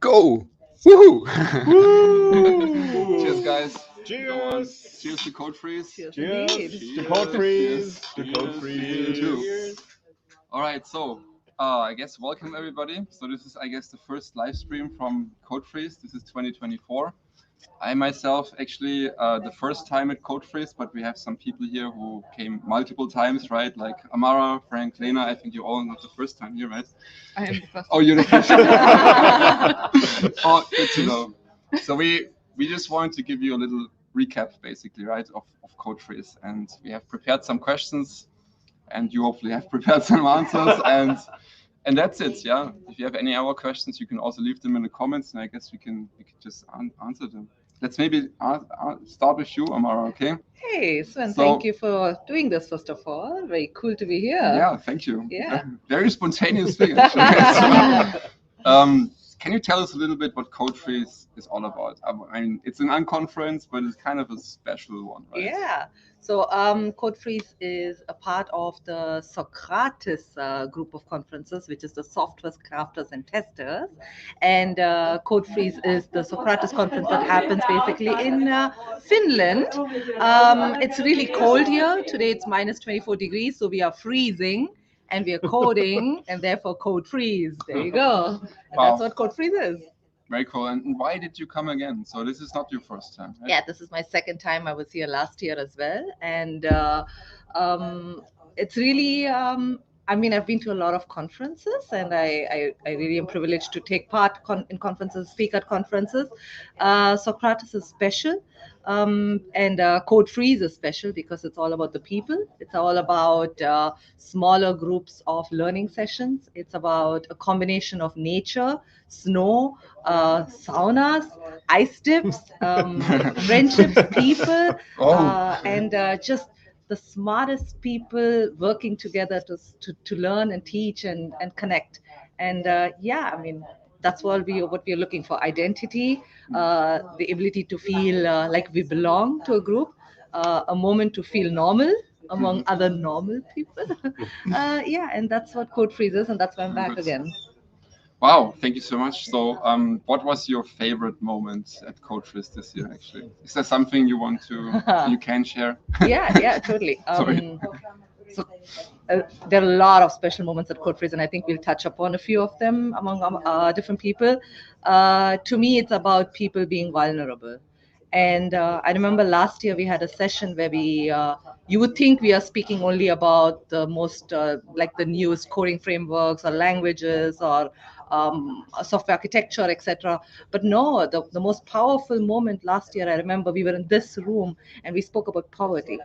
Go! Woohoo! Woo! Cheers, guys. Cheers! Cheers to Codefreeze. Cheers Cheers indeed. to Codefreeze! To Cheers. Codefreeze! Cheers. All right, so I guess welcome everybody. So this is, I guess, the first live stream from Codefreeze. This is 2024. I myself actually the first time at Codefreeze, but we have some people here who came multiple times, right? Like Amara, Frank, Lena. I think you're all not the first time here, right? I am the first. Oh, you're the first time. Oh, good to know. So we just wanted to give you a little recap, basically, right, of Codefreeze, and we have prepared some questions, and you hopefully have prepared some answers, and that's it. Yeah. If you have any other questions, you can also leave them in the comments, and I guess we can just answer them. Let's maybe start with you, Amara. Okay. Hey, Sven, So- thank you for doing this, first of all. Very cool to be here. Yeah. Thank you. Yeah. Very spontaneous thing. Actually. Can you tell us a little bit what Codefreeze is all about? I mean, it's an unconference, but it's kind of a special one, right? Yeah. So Codefreeze is a part of the Socrates group of conferences, which is the software crafters and testers. And Codefreeze is the Socrates conference that happens basically in Finland. It's really cold here. Today it's minus 24 degrees, so we are freezing. And we are coding, and therefore Codefreeze. There you go. And Wow. that's what Codefreeze is. Very cool. And why did you come again? So this is not your first time, right? Yeah, this is my second time. I was here last year as well, and it's really. I mean, I've been to a lot of conferences, and I really am privileged to take part in conferences, speak at conferences. Socrates is special, and Codefreeze is special because it's all about the people. It's all about smaller groups of learning sessions. It's about a combination of nature, snow, saunas, ice dips, friendships, people, and just the smartest people working together to learn and teach and connect. And yeah, I mean, that's what we're looking for: identity, the ability to feel like we belong to a group, a moment to feel normal among other normal people. Yeah, and that's what Codefreeze is, and that's why I'm back again. Wow, thank you so much. So, what was your favorite moment at Codefreeze this year? Actually, is there something you want to you can share? Yeah, totally. Sorry. So there are a lot of special moments at Codefreeze, and I think we'll touch upon a few of them among different people. To me, it's about people being vulnerable. And I remember last year we had a session where you would think we are speaking only about the most, like the newest coding frameworks or languages or software architecture, etc. But no, the most powerful moment last year, I remember we were in this room and we spoke about poverty.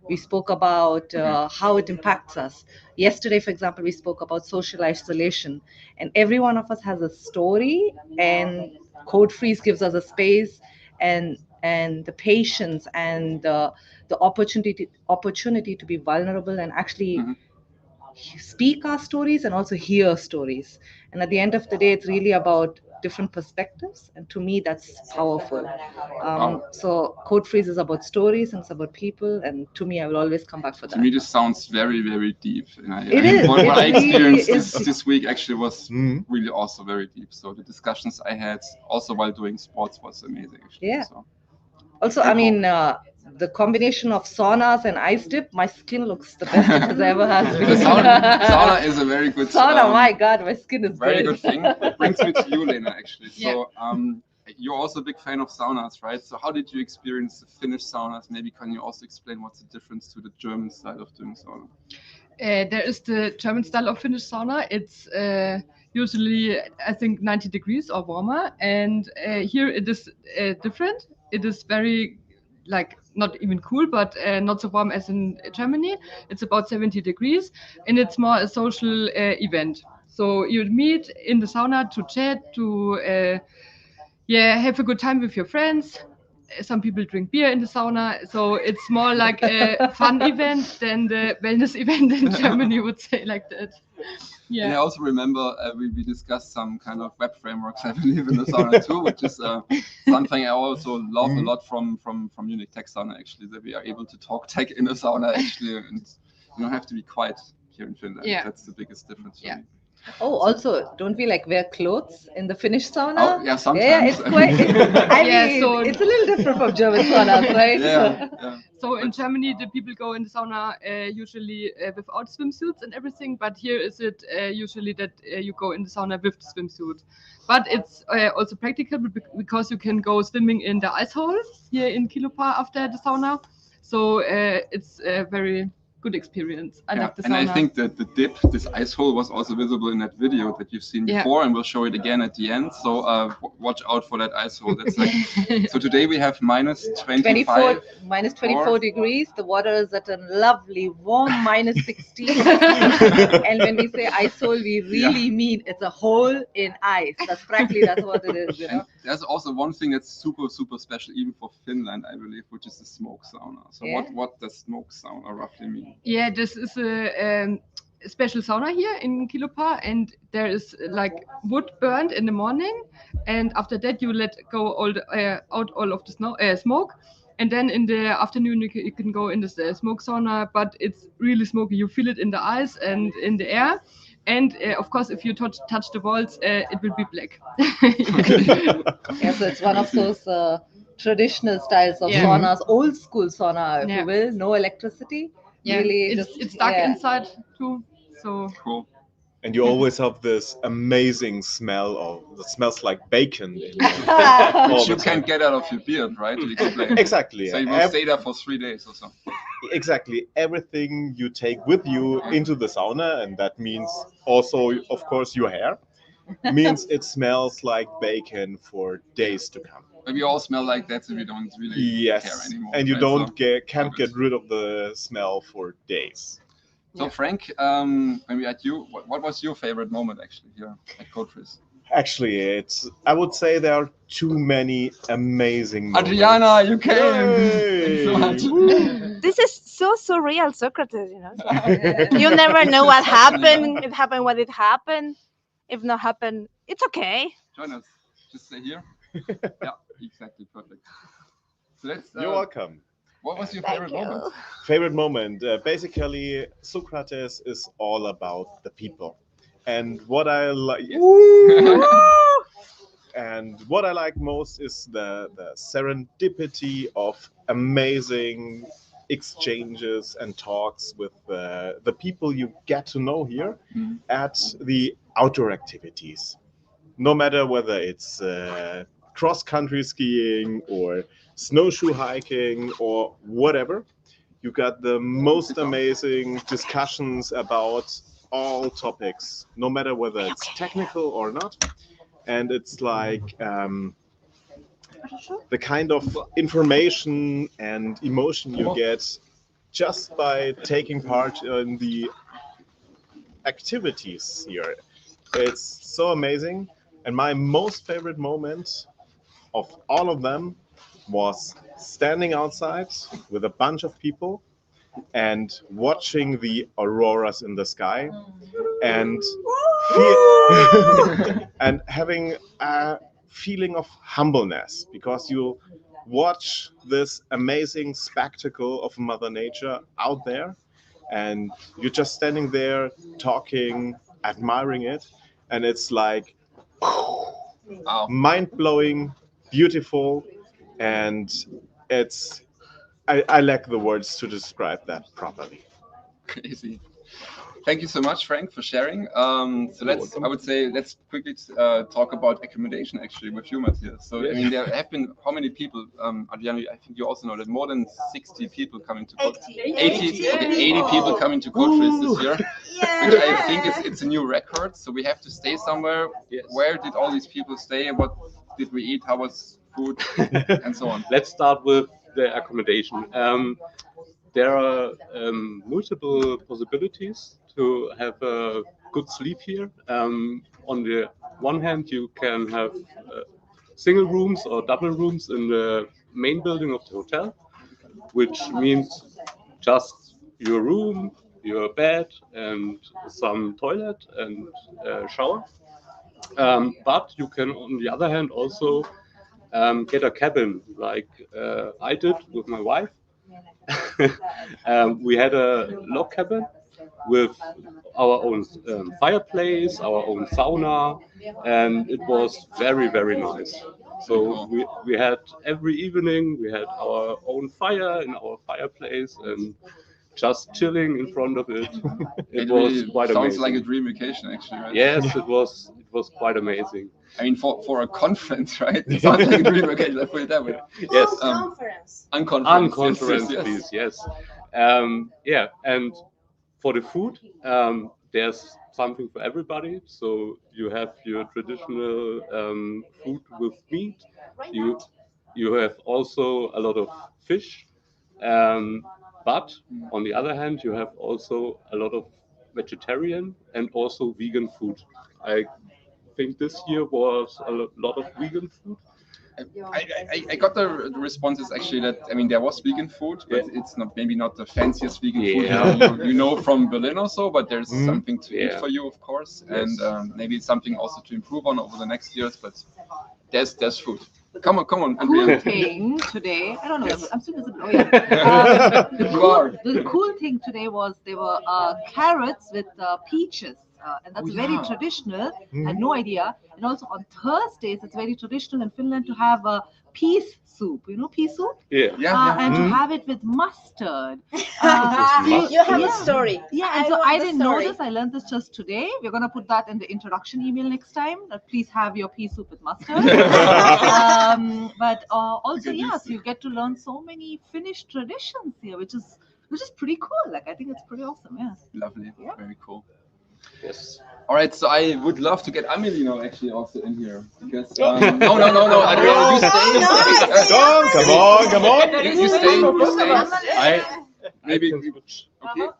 We spoke about how it impacts us. Yesterday, for example, we spoke about social isolation. And every one of us has a story, and Codefreeze gives us a space and the patience and the opportunity to be vulnerable and actually speak our stories and also hear stories. And at the end of the day, it's really about different perspectives, and to me that's powerful. So Codefreeze is about stories and it's about people, and to me I will always come back for that. To me, this sounds very, very deep. And It is. What I It really experienced is. this week actually was really also very deep. So the discussions I had also while doing sports was amazing. Actually. Yeah. So, Also, I mean, the combination of saunas and ice dip, my skin looks the best it has ever has the been. sauna is a very good Sauna, my God, my skin is very good. good thing. It brings me to you, Lena, actually. So you're also a big fan of saunas, right? So how did you experience the Finnish saunas? Maybe can you also explain what's the difference to the German style of doing sauna? There is the German style of Finnish sauna. It's usually, I think, 90 degrees or warmer. And here it is different. It is very, like, not even cool, but not so warm as in Germany. It's about 70 degrees. And it's more a social event. So you meet in the sauna to chat, to have a good time with your friends. Some people drink beer in the sauna, so it's more like a fun event than the wellness event in Germany, would say like that. And I also remember we discussed some kind of web frameworks, I believe, in the sauna too, which is something I also love a lot from Munich Tech Sauna, actually, that we are able to talk tech in the sauna, actually, and you don't have to be quiet here in Finland. Yeah. That's the biggest difference for Yeah. me. Oh, also, don't we like wear clothes in the Finnish sauna? Oh, yeah, sometimes. Yeah, it's quite. I Yeah, mean, so- it's a little different from German saunas, right? Yeah, yeah. So in But- Germany, the people go in the sauna usually without swimsuits and everything, but here is it usually that you go in the sauna with the swimsuit. But it's also practical because you can go swimming in the ice hole here in Kilopa after the sauna. So it's a very good experience. I Yeah, like the and sauna. I think that the dip, this ice hole, was also visible in that video that you've seen Yeah. before, and we'll show it again at the end. So watch out for that ice hole. That's like. So today we have minus 25. minus 24 degrees. The water is at a lovely warm minus 16. And when we say ice hole, we really mean it's a hole in ice. That's what it is, you know. And there's also one thing that's super, super special, even for Finland, I believe, which is the smoke sauna. So Yeah. what does smoke sauna roughly mean? Yeah, this is a special sauna here in Kilopa, and there is like wood burned in the morning, and after that you let go out all of the smoke, and then in the afternoon you can go in this smoke sauna, but it's really smoky. You feel it in the ice and in the air, and of course if you touch the walls, it will be black. Yeah, so it's one of those traditional styles of Yeah. saunas, old school sauna, if Yeah. you will, no electricity. Yeah, Really, it's dark yeah. inside too, so Cool. And you always have this amazing smell that smells like bacon. Ah. All Which the you time. can't get out of your beard, right? To explain. Exactly. So you will stay there for 3 days or so. Exactly. Everything you take with you into the sauna, and that means also, of course, your hair, means it smells like bacon for days to come. But we all smell like that, so we don't really care Yes, anymore. and you right? don't So- can't good. get rid of the smell for days. So Frank, when we at you, what was your favorite moment actually here at Codefreeze? Actually, I would say there are too many amazing moments. Adriana, you came. Yay! Thanks so much. Woo! This is so surreal, Socrates. You never know what happened. It happened when it happened. If not happened, it's okay. Join us. Just stay here. Yeah, exactly, perfect. So let's. You're welcome. What was your Thank favorite you. moment? Favorite moment. Basically, Socrates is all about the people, and what I like. And what I like most is the serendipity of amazing exchanges and talks with the people you get to know here Mhm. at the outdoor activities. No matter whether it's cross-country skiing or snowshoe hiking or whatever, you got the most amazing discussions about all topics, no matter whether it's technical or not. And it's like the kind of information and emotion you get just by taking part in the activities here. It's so amazing. And my most favorite moment of all of them was standing outside with a bunch of people and watching the auroras in the sky and and having a feeling of humbleness because you watch this amazing spectacle of Mother Nature out there and you're just standing there talking, admiring it, and it's like Wow. mind-blowing, beautiful, and it's I lack the words to describe that properly. Crazy. Thank you so much, Frank, for sharing. So welcome. I would say, let's quickly talk about accommodation actually with you, Matthias. So, I mean, there have been how many people, Adriana, I think you also know that more than 60 people coming to Codefreeze. 80 people coming to Codefreeze this year, which I think it's a new record. So we have to stay somewhere. Yes. Where did all these people stay? What did we eat? How was food? And so on. Let's start with the accommodation. There are multiple possibilities to have a good sleep here. On the one hand, you can have single rooms or double rooms in the main building of the hotel, which means just your room, your bed, and some toilet and shower. But you can, on the other hand, also get a cabin like I did with my wife. We had a log cabin with our own fireplace, our own sauna, and it was very, very nice. So we had every evening we had our own fire in our fireplace and just chilling in front of it. It was really quite sounds amazing. like a dream vacation, actually, right? Yes, it was quite amazing. I mean, for a conference, right? It sounds like a dream vacation. Let's put it that way. Yes, Conference. Unconference. unconference, yes. please. Yes, yeah, and for the food, there's something for everybody. So you have your traditional food with meat. You you have also a lot of fish, but on the other hand, you have also a lot of vegetarian and also vegan food. I think this year was a lot of vegan food. I got the responses actually that I mean there was vegan food, but it's not maybe not the fanciest vegan food you know from Berlin or so, but there's something to eat for you, of course, and maybe it's something also to improve on over the next years. But there's food. Come on, Cool Andrea. thing today, I don't know, I'm still visible. Oh, yeah. You are. The cool thing today was there were carrots with peaches. And that's very traditional. I had no idea. And also on Thursdays, it's very traditional in Finland to have a peas soup. You know peas soup? Yeah. And to have it with mustard. You have a story. Yeah, and so I want the didn't know story. this. I learned this just today. We're going to put that in the introduction email next time. Please have your pea soup with mustard. But also, yes, you get to learn so many Finnish traditions here, which is pretty cool. Like, I think it's pretty awesome. Yeah. Lovely. Yeah. Very cool. Yes. All right, so I would love to get Amelie now actually also in here because no, Andrea, you stay. Come on. You stay. Maybe okay.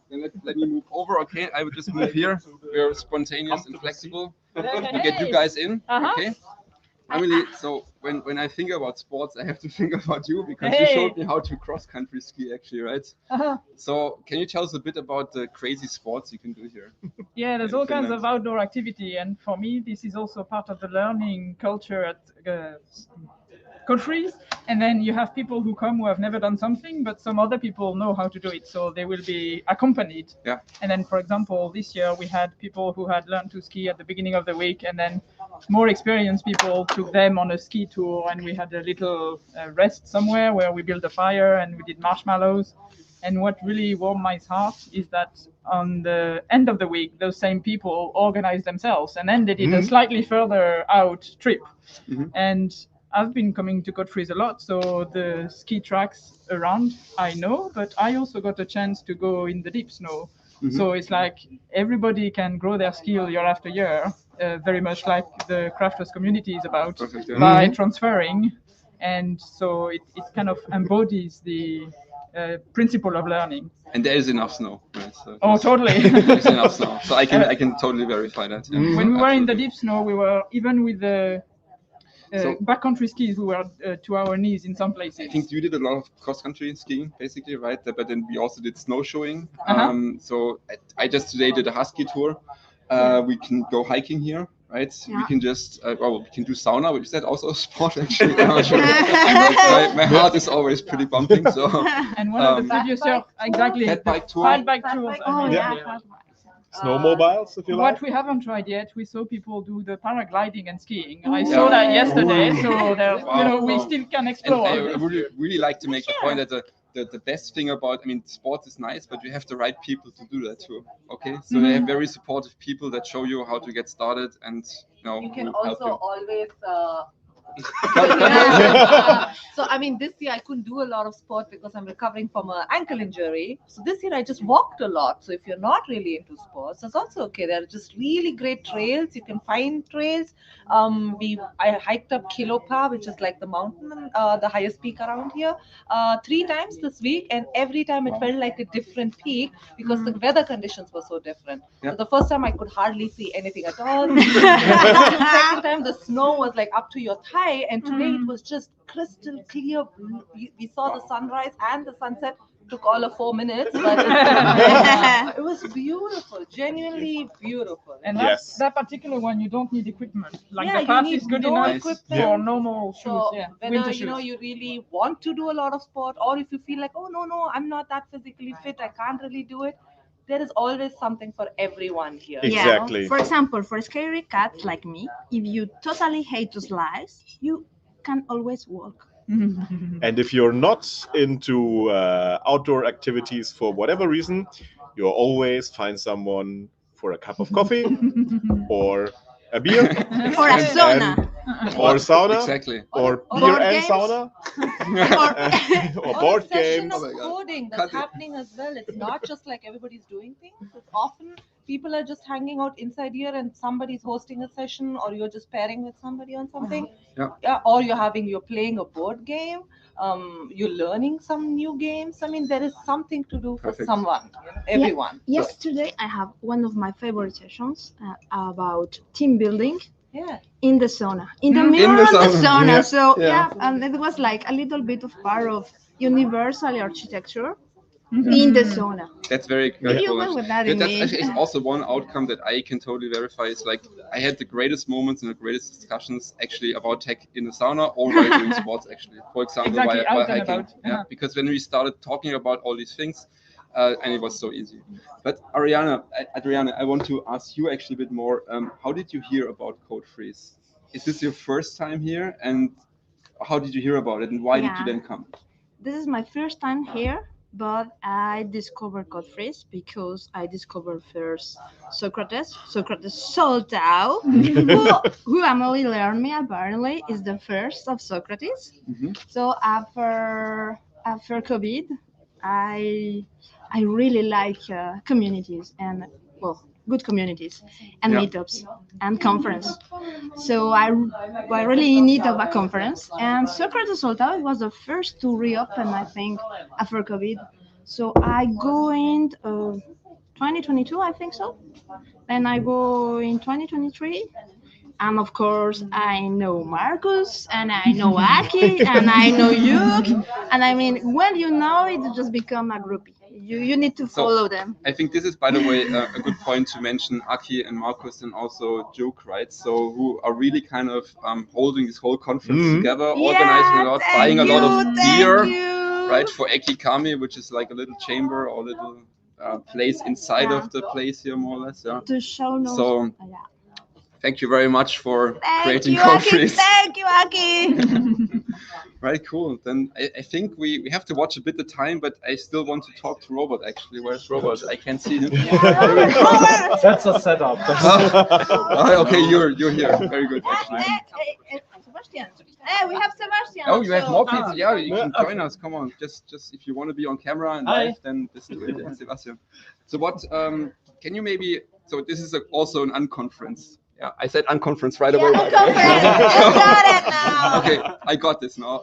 Then let me move over. Okay, I would just move here. We're spontaneous and flexible. We get you guys in. Okay. Amelie, so when I think about sports, I have to think about you because you showed me how to cross-country ski actually, right? So can you tell us a bit about the crazy sports you can do here? Yeah, there's all kinds of outdoor activity, and for me, this is also part of the learning culture at Codefreeze. And then you have people who come who have never done something, but some other people know how to do it, so they will be accompanied. Yeah. And then, for example, this year we had people who had learned to ski at the beginning of the week, and then more experienced people took them on a ski tour, and we had a little rest somewhere where we built a fire and we did marshmallows. And what really warmed my heart is that on the end of the week, those same people organized themselves, and then they did a slightly further out trip. And I've been coming to Codefreeze a lot, so the ski tracks around I know, but I also got a chance to go in the deep snow. So it's like everybody can grow their skill year after year, very much like the crafters community is about, by transferring. And so it kind of embodies the principle of learning. And there is enough snow. Right? So Oh, totally. there's enough snow. So I can totally verify that. Yeah. When we were in the Absolutely. deep snow, we were, even with the So- backcountry skis, we were to our knees in some places. I think you did a lot of cross-country skiing, basically, right? But then we also did snowshoeing. So I just today did a husky tour. We can go hiking here, right? We can just, we can do sauna, which is that also a sport, actually? my heart is always pretty bumping, so. And one of the previous years, exactly, Fat bike tour. fat bike tours. Oh, yeah. Snowmobiles, if you like. What we haven't tried yet, we saw people do the paragliding and skiing. I saw that yesterday, so there, we still can And explore. I really like to make the point that the best thing about, I mean, sports is nice, but you have the right people to do that too. Okay, so they have very supportive people that show you how to get started, and You can will help also you. always. So I mean, this year I couldn't do a lot of sport because I'm recovering from an ankle injury. So this year I just walked a lot. So if you're not really into sports, that's also okay. There are just really great trails. You can find trails. I hiked up Kilopa, which is like the mountain, the highest peak around here, 3 times this week, and every time it felt like a different peak because the weather conditions were so different. So the first time I could hardly see anything at all. The second time the snow was like up to your thigh, and today it was just crystal clear blue. We saw the sunrise and the sunset. Took all of 4 minutes, but it was beautiful, genuinely beautiful. And Yes. that particular one, you don't need equipment. Like Yeah, the path you is good need no enough equipment. for normal shoes. So Winter whether shoes. you really want to do a lot of sport, or if you feel like, oh no, I'm not that physically fit, I can't really do it, there is always something for everyone here. Exactly. For example, for scary cats like me, if you totally hate to slice, you can always walk. And if you're not into outdoor activities for whatever reason, you'll always find someone for a cup of coffee or a beer Or a sauna. or sauna Exactly. or Or beer board and games. sauna or Or board a session games. of Oh my God. coding Cut that's it. happening as well. It's not just like everybody's doing things. It's often people are just hanging out inside here and somebody's hosting a session, or you're just pairing with somebody on something. Yeah. Or you're playing a board game. You're learning some new games. I mean, there is something to do for Perfect. someone, everyone. Yesterday, I have one of my favorite sessions about team building Yeah. in the sauna, in the In middle the of the sauna, sauna. yeah. So Yeah. and it was like a little bit of part of universal architecture in the sauna. That's very, very You cool. went with that Yeah, in that's me. actually also one outcome that I can totally verify. Is like I had the greatest moments and the greatest discussions actually about tech in the sauna or while doing sports. Actually, for example, Exactly, while out and hiking. about. Yeah, because when we started talking about all these things, and it was so easy. But Adriana, I want to ask you actually a bit more. How did you hear about Codefreeze? Is this your first time here? And how did you hear about it? And why did you Yeah. then come? This is my first time here, but I discovered Codefreeze because I discovered first Socrates sold out, who Emily learned me apparently is the first of Socrates. Mhm. So after COVID, I really like communities and good communities and Yeah. meetups and conference. So I really in need of a conference. And Socrates Soltao was the first to reopen, I think, after COVID. So I go in 2022, I think so. Then I go in 2023. And of course, I know Marcus, and I know Aki, and I know you. And I mean, when you know it, you just become a groupie. You need to follow them. I think this is, by the way, a good point to mention Aki and Marcus and also Joke, right? So who are really kind of holding this whole conference Mhm. together, organizing a lot, buying a lot of beer, right, for Eki Kami, which is like a little chamber or little place inside of the place here, more or less. Yeah. To show no. So Yeah. thank you very much for Thank creating you, Aki. Codefreeze. Thank you, Aki. Right, cool. Then I think we have to watch a bit the time, but I still want to talk to Robert actually. Where's Robert? I can't see him. That's a setup. Oh, okay, you're here. Very good. Actually. Sebastian. Hey, we have Sebastian. Oh, you have also. more people. Yeah, you can join us. Come on, just if you want to be on camera and Hi. live, then just do it, yeah, Sebastian. So what? Can you maybe? So this is also an unconference. Yeah, I said unconference right away. Yeah, by the way. conference. You got it now. Okay, I got this now.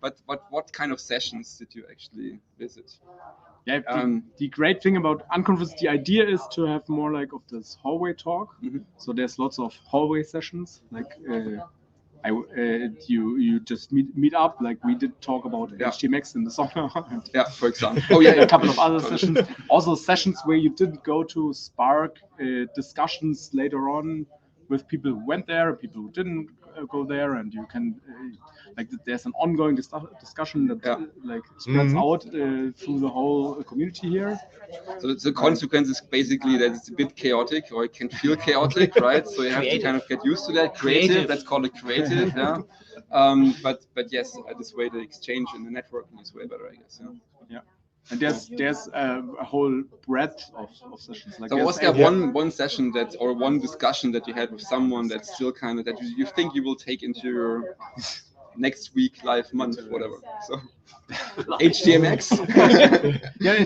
But what kind of sessions did you actually visit? Yeah, Um, the great thing about Unconference, the idea is to have more like of this hallway talk. Mhm. So there's lots of hallway sessions. Like you just meet up. Like we did talk about Yeah. HTMX in the sauna. And Yeah, for example. Oh yeah, a couple of other sessions. Also sessions where you didn't go to spark discussions later on with people who went there, people who didn't go there, and you can like there's an ongoing discussion that Yeah. like spreads Mhm. out through the whole community here. So the consequence is basically that it's a bit chaotic, or it can feel chaotic, right? So you have to kind of get used to that. Creative. Let's call it creative, yeah. But yes, this way the exchange and the networking is way better, I guess. Yeah. And there's a whole breadth of sessions. Like So there's was there every- one session that, or one discussion that you had with someone that's still kind of that you think you will take into your next week, live, month, whatever? So HTMX. Yeah,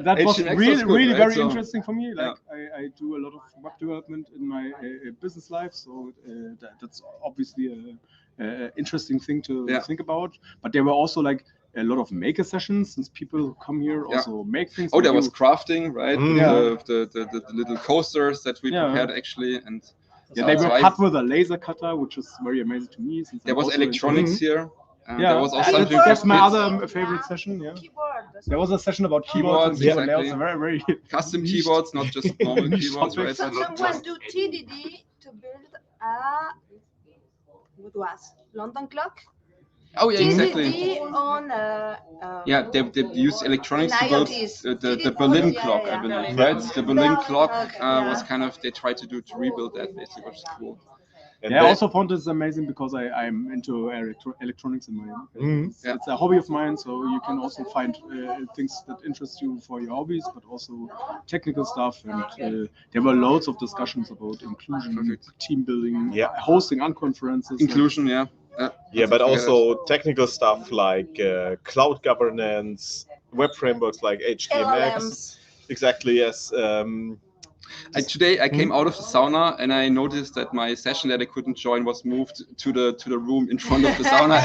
that was HTMX really was good, really right? very So- interesting for me. Like I do a lot of web development in my business life, so that's obviously a interesting thing to Yeah. think about. But there were also like a lot of maker sessions, since people who come here Yeah. also make things. Oh, there and was you- crafting, right? Mm. The little coasters that we Yeah. prepared actually, and yeah, they so were I- cut with a laser cutter, which is very amazing to me. Since there I'm was also electronics into- here. Yeah, There was also something that's for my kids. other favorite session. Yeah, Keyboard. there was a session about keyboards Keyboards, and keyboard exactly. layouts. Very Custom niche. keyboards, not just normal Niche keyboards, right? topics. Someone do TDD to build a what was London clock. Oh yeah, exactly. TCD on Yeah, they use electronics to build IoTs. the Berlin Yeah, clock, yeah, I yeah. believe, Yeah. right? The Berlin Berlin clock clock, was yeah. kind of they tried to rebuild that basically, which is cool. And Yeah, I that- also found this amazing because I'm into electronics in my Mhm. it's a hobby of mine, so you can also find things that interest you for your hobbies, but also technical stuff. And there were loads of discussions about inclusion, Perfect. team building, Yeah. hosting unconferences. Inclusion, yeah. Yeah, not but to forget also technical stuff like cloud governance, web frameworks like HTMX. LLMs. Exactly, yes. Today I came out of the sauna and I noticed that my session that I couldn't join was moved to the room in front of the sauna,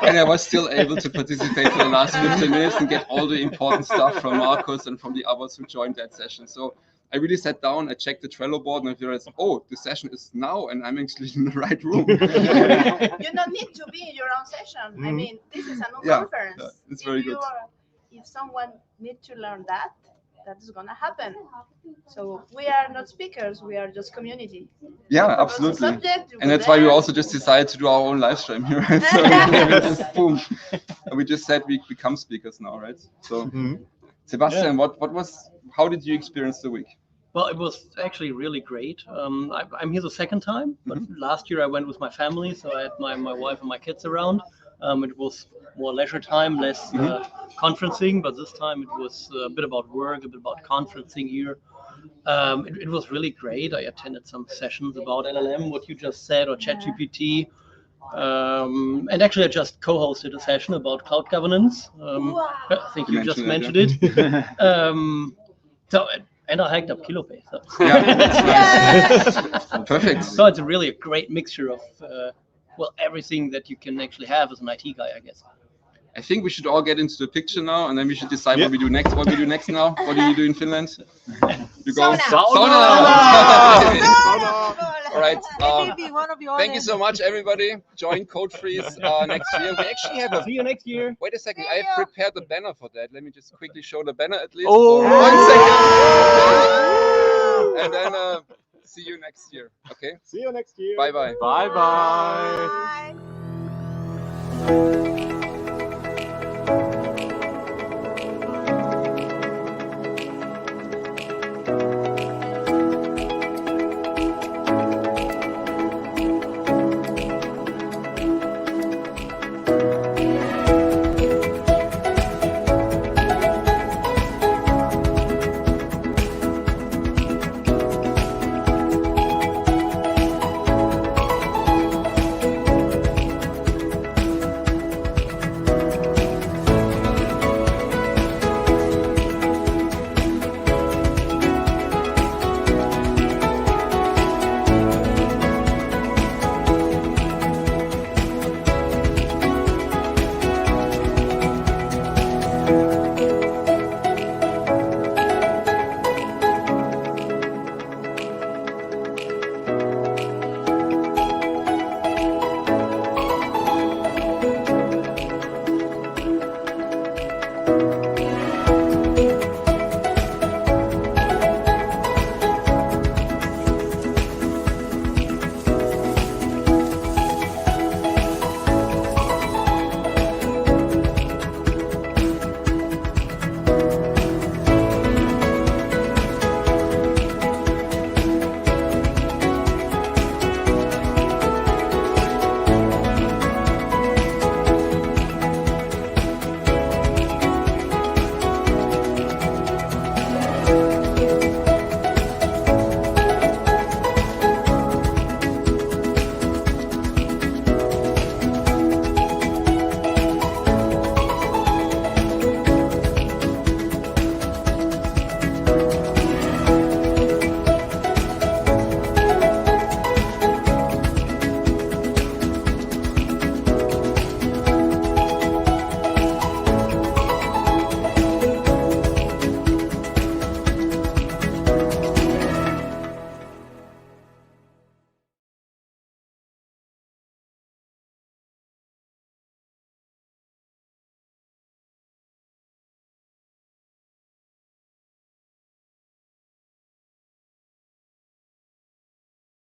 and I was still able to participate for the last 15 minutes and get all the important stuff from Marcus and from the others who joined that session. So I really sat down, I checked the Trello board, and I realized, oh, the session is now, and I'm actually in the right room. You don't need to be in your own session. I Mhm. mean, this is a new Yeah, conference. yeah, it's very good. If someone needs to learn that, that is gonna happen. So we are not speakers; we are just community. Yeah, You propose a absolutely. subject, you And go that's why we there. also just decided to do our own live stream here, right? So we just boom. And we just said we become speakers now, right? So Mhm. Sebastian, how did you experience the week? Well, it was actually really great. I'm here the second time, but last year I went with my family, so I had my wife and my kids around. It was more leisure time, less conferencing, but this time it was a bit about work, a bit about conferencing here. It was really great. I attended some sessions about LLM, what you just said, or ChatGPT. And actually, I just co-hosted a session about cloud governance. I think you just mentioned it. And I hiked up Kilopay. So. Yeah, that's nice. Perfect. So it's really a great mixture of everything that you can actually have as an IT guy, I guess. I think we should all get into the picture now, and then we should decide Yeah. what we do next. What we do next now? What do you do in Finland? You go Sauna. All right. Maybe one of you. Thank you so much, everybody. Join Codefreeze next year. We actually have a. See you next year. Wait a second. I have prepared the banner for that. Let me just quickly show the banner at least Oh. for 1 second. And then see you next year. Okay. See you next year. Bye bye. Bye bye. Bye.